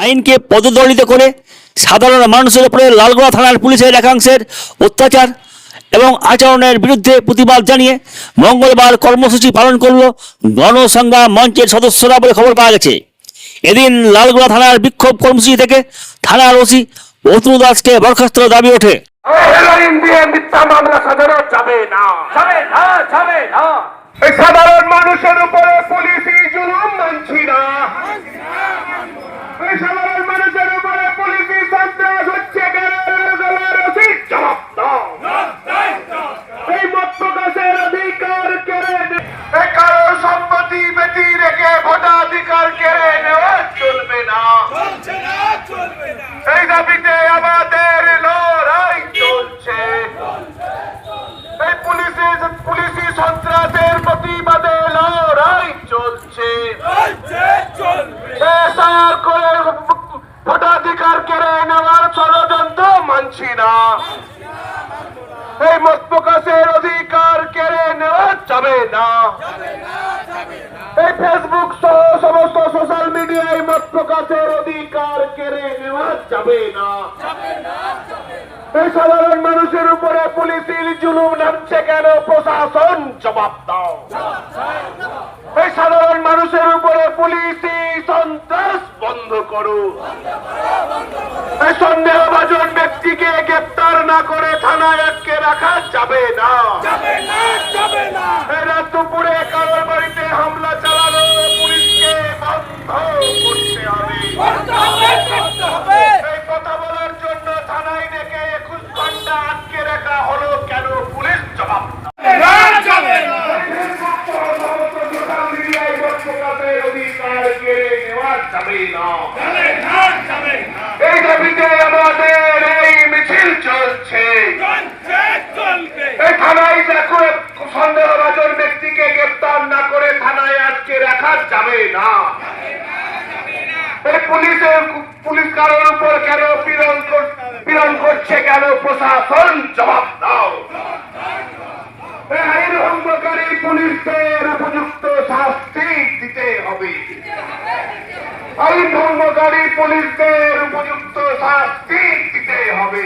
আইনকে পদদলিত করে সাধারণ মানুষের উপরে লালগোলা থানার পুলিশের একাংশের অত্যাচার এবং আচরণের বিরুদ্ধে প্রতিবাদ জানিয়ে মঙ্গলবার কর্মসূচি পালন করল গণসংগ্রাম মঞ্চের সদস্যরা বলে খবর পাওয়া গেছে। এদিন লালগোলা থানার বিক্ষোভ কর্মসূচি থেকে থানার ওসি অতুল দাসকে বরখাস্তের দাবি ওঠে। সাধারণ মানুষের উপরে পুলিশি জুলুম মানছি না। সাধারণ মানুষের উপরে পুলিশি সন্ত্রাস হচ্ছে এই মত প্রকাশের অধিকার কেড়ে কারো সম্পত্তি বেটি রেখে ভোটাধিকার কেড়ে নেওয়া চলবে না। এই দাবিতে আমাদের লড়াই চলছে। এই পুলিশি সন্ত্রাসের প্রতিবাদে লড়াই চলছে। করে ভোটাধিকার কেড়ে নেওয়ার ষড়যন্ত্র মানছি না। এই মত প্রকাশের অধিকার কেড়ে নেওয়া যাবে না। এই ফেসবুক সহ সমস্ত সোশ্যাল মিডিয়ায় মত প্রকাশের অধিকার কেড়ে নেওয়া যাবে না। এই সাধারণ মানুষের উপরে পুলিশের জুলুম নামছে কেন? প্রশাসন জবাব দাও। এই সাধারণ মানুষের উপরে পুলিশি সন্ত্রাস বন্ধ করো। এই সন্দেহভাজন ব্যক্তিকে গ্রেপ্তার না করে থানায় আটকে রাখা যাবে না। এই রাত দুপুরে কারোর বাড়িতে হামলা চালানো পুলিশকে বন্ধ করতে হবে। এই কথা বলার জন্য থানায় ডেকে 21 ঘন্টা আটকে রাখা হলো কেন? পুলিশ জবাব এই দাবিতে আমাদের এই মিছিল চলছে। এই থানায় দেখো সন্দেহভাজন ব্যক্তিকে গ্রেপ্তার না করে থানায় আটকে রাখা যাবে না। এই পুলিশ কারোর উপর কেন পীড়ন করছে কেন? প্রশাসন জবাব দাও। আইন ভঙ্গকারী পুলিশদের উপযুক্ত শাস্তি দিতে হবে। আইন ভঙ্গকারী পুলিশদের উপযুক্ত শাস্তি দিতে হবে।